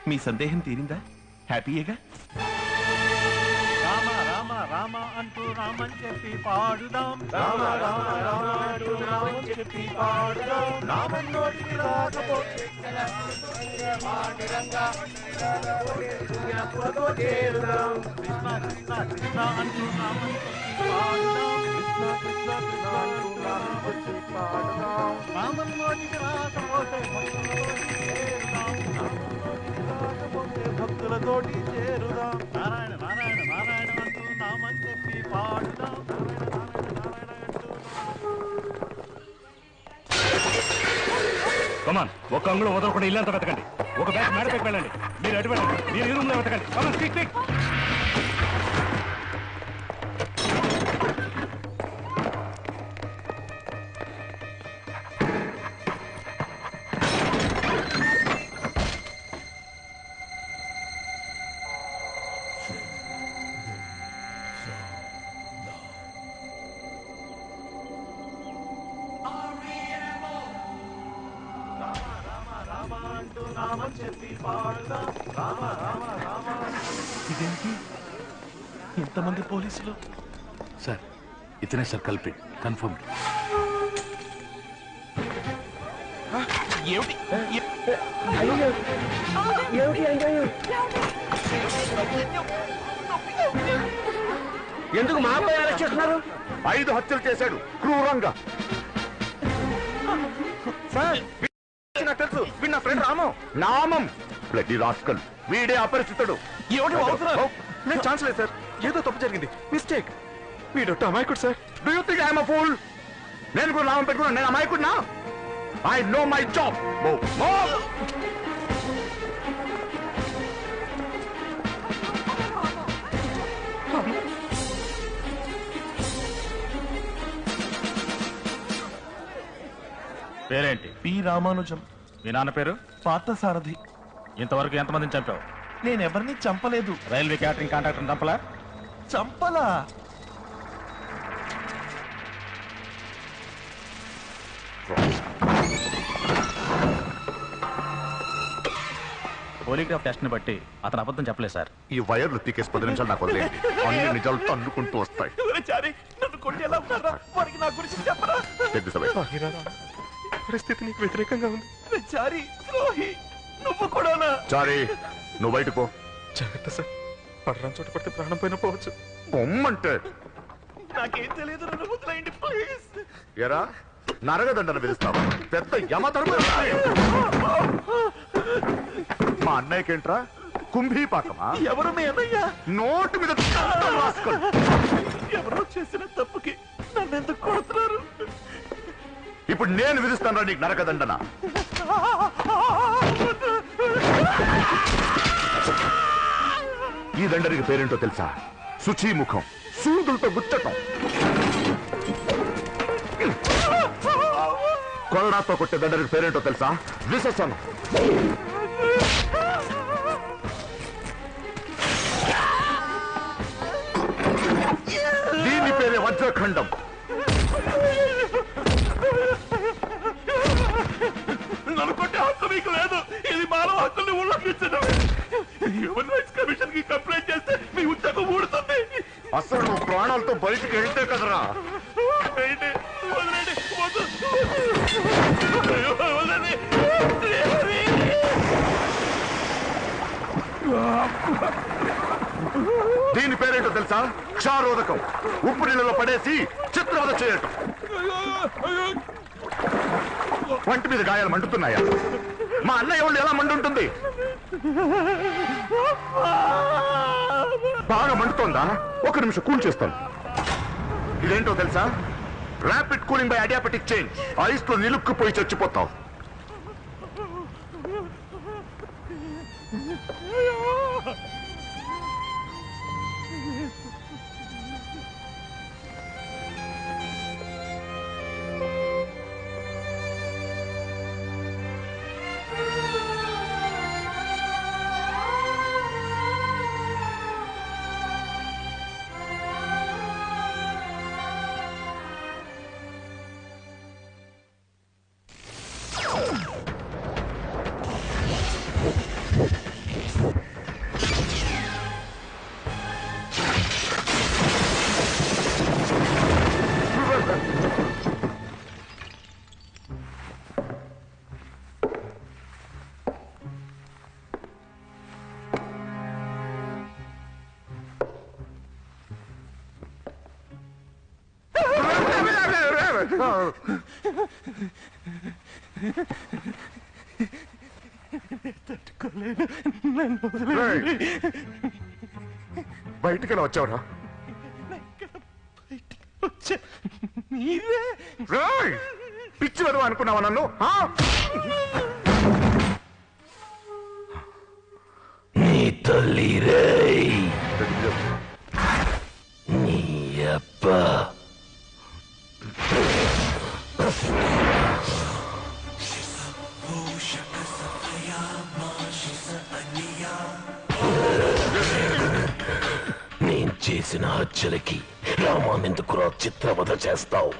మీ సందేహం తీరిందా? హ్యాపీయేగా? రామ రామ రామ అంటూ రామని చెప్పి పాడుదాం, రామ రామ రామ అంటూ రామని చెప్పి పాడుదాం. రామన్ నోటికి రాకపోతే చేరుదాం. కృష్ణ కృష్ణ కృష్ణ అంటూ రామని చెప్పి పాడుదాం, కృష్ణ కృష్ణ కృష్ణ అంటూ రామని చెప్పి పాడుదాం. రామన్ నోటికి రాకపోతే భక్తులతోటి చేరుదాం. నారాయణ నారాయణ నారాయణ అంటూ నామని చెప్పి పాడుదాం, నారాయణ నారాయణ నారాయణ అంటూ. కమాన్, ఒక్క అంగుళం వదలకుండా ఇల్లంతా వెతకండి. ఒక బ్యాగ్ మేడపైకి వెళ్ళండి. మీరు అటు వెళ్ళండి. మీరు ఈ రూమ్ లో వెతకండి. కమాన్, క్విక్ క్విక్. ఇదేంటి ఇంతమంది పోలీసులు? సార్, ఇతనే సార్ కల్ప్రిట్, కన్ఫర్మ్. ఏమిటి? ఎందుకు మా అబ్బాయి అరెస్ట్ చేస్తున్నారు? 5 హత్యలు చేశాడు క్రూరంగా. సార్, నాకు తెలుసు, వీడు నా ఫ్రెండ్ రాము. నామం బ్లడీ రాస్కల్, వీడే అపరిచితుడు. ఏమిటి అవుతున్నారు? నేను ఛాన్స్ లేదు సార్, ఏదో తప్పు జరిగింది, మిస్టేక్. వీడు అమాయకుడు sir. Do you think I'm a fool? నేను కూడా నామం పెట్టుకున్నాను. నేను అమాయకుడినా? I know my job. పేరేంటి? పి రామానుజం. మీ నాన్న పేరు? పార్థసారథి. ఇంతవరకు ఎంతమందిని చంపావు? నేనెవరిని చంపలేదు. రైల్వే క్యాటరింగ్ కాంట్రాక్టర్ చంపలా? చంపలా. పోలీగ్రాఫ్ టెస్ట్ ని బట్టి అతను అబద్ధం చెప్పలేదు సార్. ఈ వైర్లు తీకేసి 10 నిమిషాలు నాకు వదిలేయండి. అన్ని నిజాలు తన్నుకుంటూ వస్తాయి. పరిస్థితి నీకు వ్యతిరేకంగా ఉంది. నువ్వు కూడా చారీ, నువ్వు బయటకు పో. జాగ్రత్త సార్, పడరాని చోట పడితే ప్రాణం పైన పోవచ్చు. పొమ్మంటే నాకేం తెలియదు, నన్ను వదిలేయండి ప్లీజ్. ఎరా, నరగదండన పిలుస్తావా? పెద్ద యమధర్మ. మా అన్నయ్యకేంట్రా కుంభీపాకమా? ఎవరు మీ అన్నయ్య? నోటు మీద రాసుకో. ఎవరో చేసిన తప్పుకి నన్ను ఎందుకు కొడుతున్నారు? ఇప్పుడు నేను విధిస్తాను నీకు నరకదండన. ఈ దండనికి పేరేంటో తెలుసా? శుచీముఖం, సూదులతో గుచ్చటం. కొరడాతో కొట్టే దండనికి పేరేంటో తెలుసా? విశసనం. దీని పేరే వజ్రఖండం. నన్ను కొట్టే హక్కు మీకు లేదు. ఇది మానవ హక్కుల్ని ఉల్లంఘించడం. హ్యూమన్ రైట్స్ కమిషన్ కి కంప్లైంట్ చేస్తే మీ ఉద్యోగం ఊడుతుంది. అసలు నువ్వు ప్రాణాలతో బయటికి వెళ్తే కదరా. దీని పేరేంటో తెలుసా? క్షారోదకం. ఉప్పు నీళ్ళలో పడేసి చిత్రవద చేయటం. వంటి మీద గాయాలు మండుతున్నాయా? మా అన్నయ్య వాళ్ళు ఎలా మండుంటుంది? బాగా మండుతోందా? 1 నిమిషం కూల్ చేస్తాను. ఇదేంటో తెలుసా? Rapid cooling by adiabatic change. Ice లో నిలుక్కుపోయి చచ్చిపోతావు. తట్టుకోలేను, నన్ను వదిలేయండి. బయటికి ఎలా వచ్చావురా? బయటికి వచ్చా, మీరే రేయ్, పిచ్చి వదవ అనుకున్నావా నన్ను? నీ తల్లి రేయ్, నీ అప్ప నేను చేసిన హత్యలకి రామానెందుకురా చిత్రవధ చేస్తావు?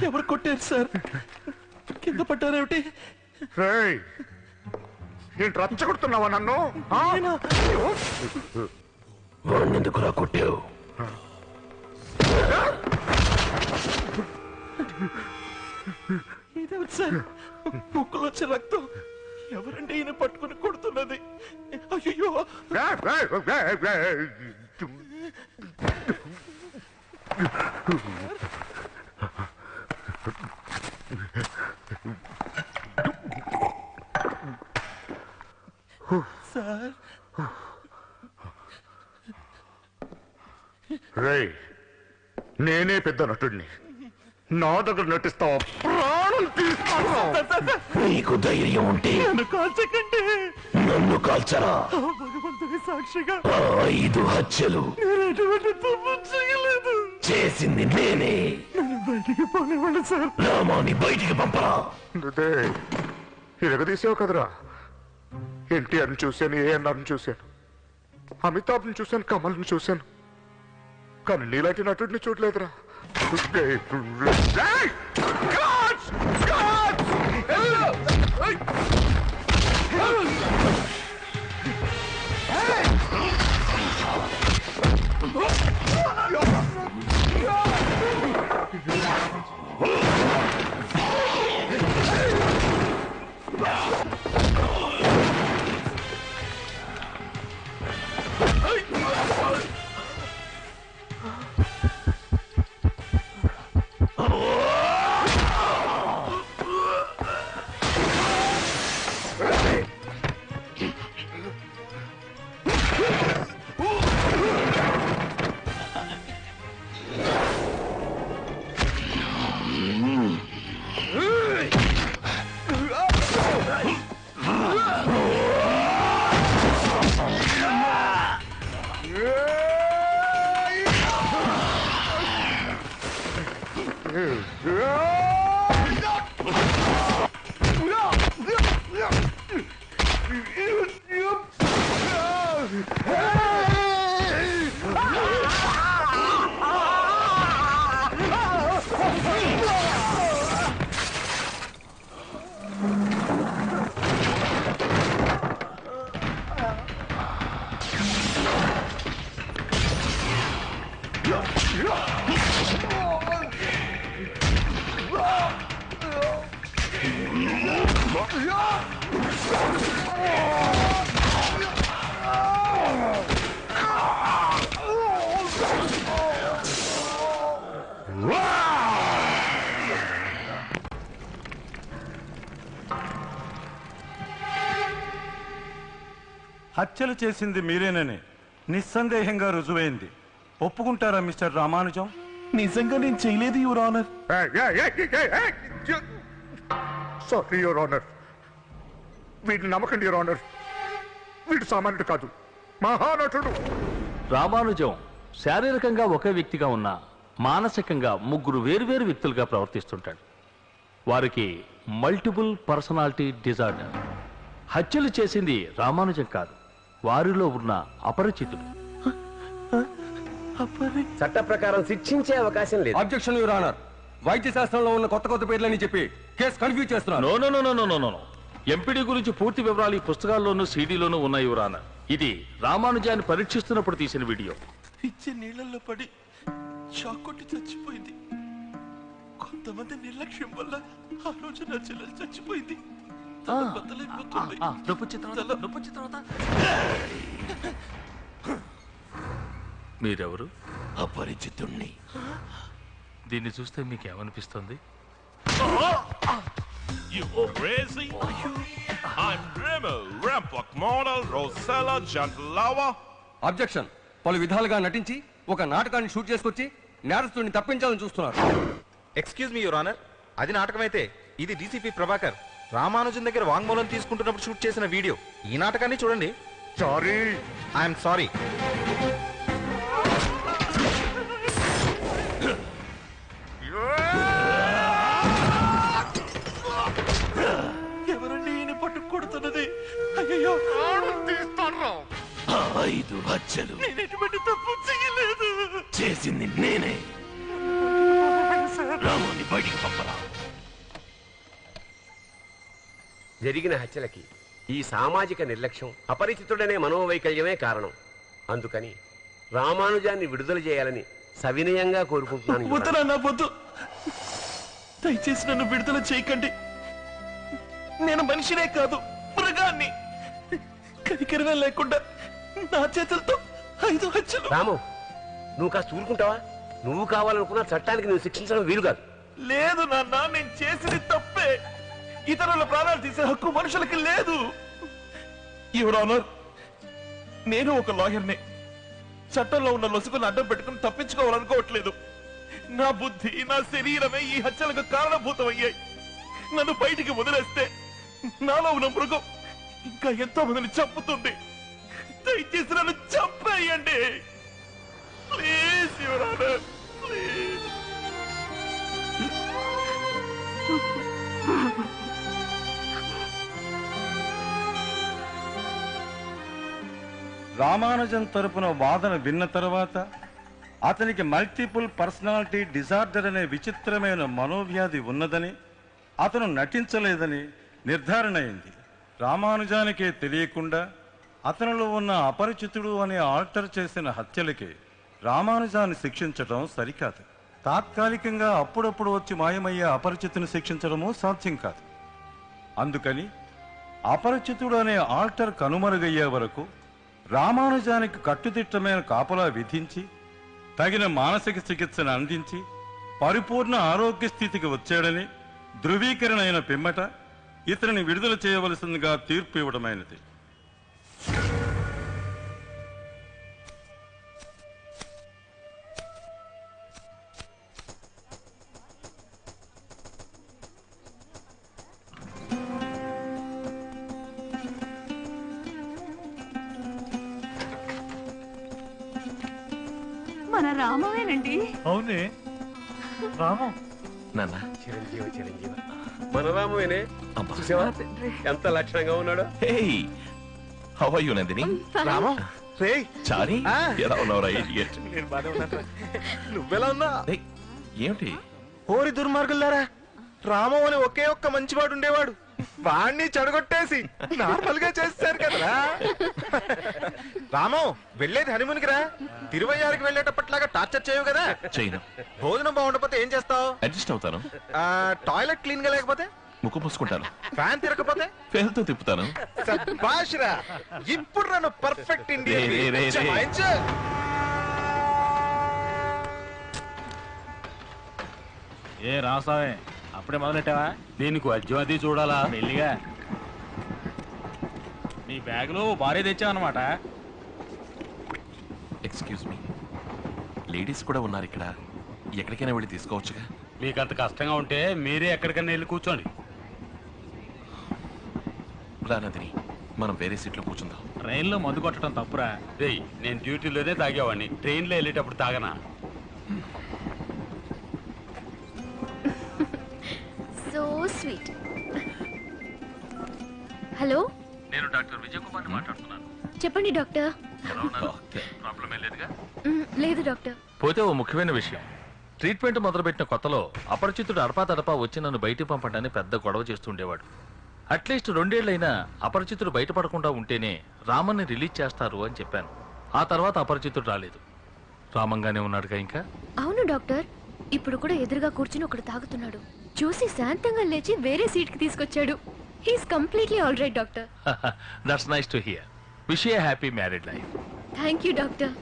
ఎవరు కొట్టారు సార్? కింద పడ్డారేమిటి? రేయ్, ఏంటి రచ్చగొడుతున్నావా నన్ను? వాణ్ణెందుకురా కొట్టావు? ఇదేమిటి సార్, ముక్కులో వచ్చే రక్తం? ఎవరండి ఈయన పట్టుకుని కొడుతున్నది? అయ్యో, సార్. రేయ్, నేనే పెద్ద నటుడిని, నా దగ్గర నటిస్తావా? ప్రాణం తీస్తాను. నీకు ధైర్యం ఉంటే నన్ను కాల్చకండి, నన్ను కాల్చరా. భగవంతుని సాక్షిగా 5 హత్యలు నేను ఎటువంటి తప్పు చేయలేదు. చేసింది నేనే. నన్ను బయటికి పోనివ్వండి సార్. రామాని బయటికి పంపరా. ఇరగదీసావు కదరా. ఎన్టీఆర్ని చూశాను, ఏఎన్ఆర్ని చూశాను, అమితాబ్ని చూశాను, కమల్ని చూశాను, కానీ నీలాంటి నటుడిని చూడలేదురా. హత్యలు చేసింది మీరేనని నిస్సందేహంగా రుజువైంది. ఒప్పుకుంటారా మిస్టర్ రామానుజం? నిజంగా నేను చేయలేదు your honour. Sorry your honour, వీడిని నమ్మకండి యువర్ ఆనర్. వీడు సామాన్యుడు కాదు, మహానటుడు. రామానుజం శారీరకంగా ఒకే వ్యక్తిగా ఉన్న మానసికంగా 3 వేరువేరు వ్యక్తులుగా ప్రవర్తిస్తుంటాడు. వారికి మల్టిపుల్ పర్సనాలిటీ డిజార్డర్. హత్యలు చేసింది రామానుజం కాదు, వారిలో ఉన్న అపరిచితుడు. చట్ట ప్రకారం శిక్షించే అవకాశం లేదు. Objection your honour. వైద్య శాస్త్రంలో ఉన్న కొత్త పేర్లని చెప్పి కేసు కన్ఫ్యూజ్ చేస్తున్నారు. No no no no no no. MPD గురించి పూర్తి వివరాలు ఈ పుస్తకాల్లోనూ సీడీలోనూ ఉన్నాయి యువర్ ఆనర్. ఇది రామానుజాన్ని పరీక్షిస్తున్నప్పుడు తీసిన వీడియో. ఇచ్చే నీళ్ళల్లో పడి షాక్ కొట్టి చచ్చిపోయింది. కొంతమంది నిర్లక్ష్యం వల్ల ఆ రోజు నా చెల్లెలు చచ్చిపోయింది. మీరెవరు? అపరిచితుణ్ణి. దీన్ని చూస్తే మీకేమనిపిస్తుంది? You crazy? I'm Remo, Rampok model, Rosella, Jantlava. Objection. పలు విధాలుగా నటించి ఒక నాటకాన్ని షూట్ చేసుకొచ్చి నేరస్తుడిని తప్పించాలని చూస్తున్నారు. ఎక్స్క్యూజ్ మీ యువర్ ఆనర్, అది నాటకమైతే ఇది డీసీపీ ప్రభాకర్ రామానుజన్ దగ్గర వాంగ్మూలం తీసుకుంటున్నప్పుడు షూట్ చేసిన వీడియో. ఈ నాటకాన్ని చూడండి. Sorry, I'm sorry. ఎవరండి ఈయన పట్టు కొడుతున్నది? అయ్యో, తీస్తాను. 5 హత్యలు నేను ఎటువంటి తప్పు చేయలేదు. చేసింది నేనే. రామాన్ని బయటికి పంపరా. జరిగిన హత్యలకి ఈ సామాజిక నిర్లక్ష్యం, అపరిచితుడనే మనోవైకల్యమే కారణం. అందుకని రామానుజాన్ని విడుదల చేయాలని సవినయంగా కోరుకుంటున్నాను. వద్దునన్నా వద్దు, దయచేసి నన్ను విడుదల చేయకండి. నేను మనిషినే కాదు, మృగాన్ని. కనికరమే లేకుండా నా చేతులతో 5 హత్యలు. రాము, నువ్వు కాస్త ఊరుకుంటావా? నువ్వు కావాలనుకున్న చట్టానికి నువ్వు శిక్షించడం వీలు కాదు. లేదు నాన్న, నేను చేసింది తప్పే. ఇతరుల ప్రాణాలు తీసే హక్కు మనుషులకి లేదు. యువర్ ఆనర్, నేను ఒక లాయర్ని. చట్టంలో ఉన్న లొసుకుని అడ్డం పెట్టుకుని తప్పించుకోవాలనుకోవట్లేదు. నా బుద్ధి, నా శరీరమే ఈ హత్యలకు కారణభూతమయ్యాయి. నన్ను బయటికి వదిలేస్తే నాలో ఉన్న మృగం ఇంకా ఎంతో మందిని చంపుతుంది. దయచేసి నన్ను చంపేయండి please, your honour, please. Ramanujan తరపున వాదన విన్న తర్వాత అతనికి మల్టిపుల్ పర్సనాలిటీ డిజార్డర్ అనే విచిత్రమైన మనోవ్యాధి ఉన్నదని, అతను నటించలేదని నిర్ధారణ అయింది. రామానుజానికే తెలియకుండా అతనిలో ఉన్న అపరిచితుడు అనే ఆల్టర్ చేసిన హత్యలకి రామానుజాన్ని శిక్షించడం సరికాదు. తాత్కాలికంగా అప్పుడప్పుడు వచ్చి మాయమయ్యే అపరిచితుని శిక్షించడము సాధ్యం కాదు. అందుకని అపరిచితుడు అనే ఆల్టర్ కనుమరుగయ్యే వరకు రామానుజానికి కట్టుదిట్టమైన కాపలా విధించి తగిన మానసిక చికిత్సను అందించి పరిపూర్ణ ఆరోగ్య స్థితికి వచ్చాడని ధృవీకరణ అయిన పిమ్మట ఇతనిని విడుదల చేయవలసిందిగా తీర్పు ఇవ్వడమైనది. మన రామవేనండి. అవునే, రామం. నాన్న, చిరంజీవి చిరంజీవి మన రామవేనే. చూసావా ఎంత లక్షణంగా ఉన్నాడు. Hey, how are you Nandini? Ramam, రే చారీ, ఎలా ఉన్నావురా ఇడియట్? నేను బానే ఉన్నాను. నువ్వెలా ఉన్నా? ఏమిటి? ఓరి దుర్మార్గులారా, రామం అని ఒకే ఒక్క మంచివాడు ఉండేవాడు. వాణ్ణి చెడగొట్టేసి నార్మల్ గా చేస్తారు కదరా. రామం, వెళ్ళేది హనీమూన్కి రా. తిరువయ్యారికి వెళ్ళేటప్పట్లాగా టార్చర్ చేయవు కదా. చేయను. భోజనం బాగుండకపోతే ఏం చేస్తావు? అడ్జస్ట్ అవుతాను. టాయిలెట్ క్లీన్ గా లేకపోతే? ముక్కు పూసుకుంటాను. ఫ్యాన్ తిరగకపోతే? పేరుతో తిప్పుతాను. శభాష్ రా, ఇప్పుడు నన్ను పర్ఫెక్ట్ ఇండియన్. ఏ రాసావే, అప్పుడే మొదలెట్టావా? దీనికి వద్యం అది చూడాలా మెల్లిగా. నీ బ్యాగులో భారీ తెచ్చావన్నమాట. ఎక్స్క్యూజ్ మీ, లేడీస్ కూడా ఉన్నారు ఇక్కడ. ఎక్కడికైనా వెళ్ళి తీసుకోవచ్చుగా? మీకు అంత కష్టంగా ఉంటే మీరే ఎక్కడికైనా వెళ్ళి కూర్చోండి. నందిని, మనం వేరే సీట్లో కూర్చుందాం. ట్రైన్లో మందు కొట్టడం తప్పురా. రేయ్, నేను డ్యూటీలోనే తాగేవాడిని, ట్రైన్లో వెళ్ళేటప్పుడు తాగనా? So sweet. హలో, నేను డాక్టర్ విజయ్ కుమార్ని మాట్లాడుతున్నాను. చెప్పండి డాక్టర్. ప్రాబ్లం ఏం లేదుగా? లేదు డాక్టర్. పోతే ఓ ముఖ్యమైన విషయం. ట్రీట్మెంట్ మొదలుపెట్టిన కొత్తలో అపరిచితుడు అడపాతడపా వచ్చి నన్ను బయటికి పంపడాన్ని పెద్ద గొడవ చేస్తుండేవాడు. అట్లీస్ట్ 2 ఏళ్లైనా అపరిచితుడు బయటపడకుండా ఉంటేనే రామన్ని రిలీజ్ చేస్తారు అని చెప్పాను. ఆ తర్వాత అపరిచితుడు రాలేదు. రామంగానే ఉన్నాడుగా ఇంకా. అవును డాక్టర్, ఇప్పుడు కూడా ఎదురుగా కూర్చుని ఒకడు తాగుతున్నాడు. చూసి శాంతంగా లేచి వేరే సీట్ కి తీసుకొచ్చాడు. He's completely all right doctor. That's nice to hear. Wish you happy married life. Thank you doctor.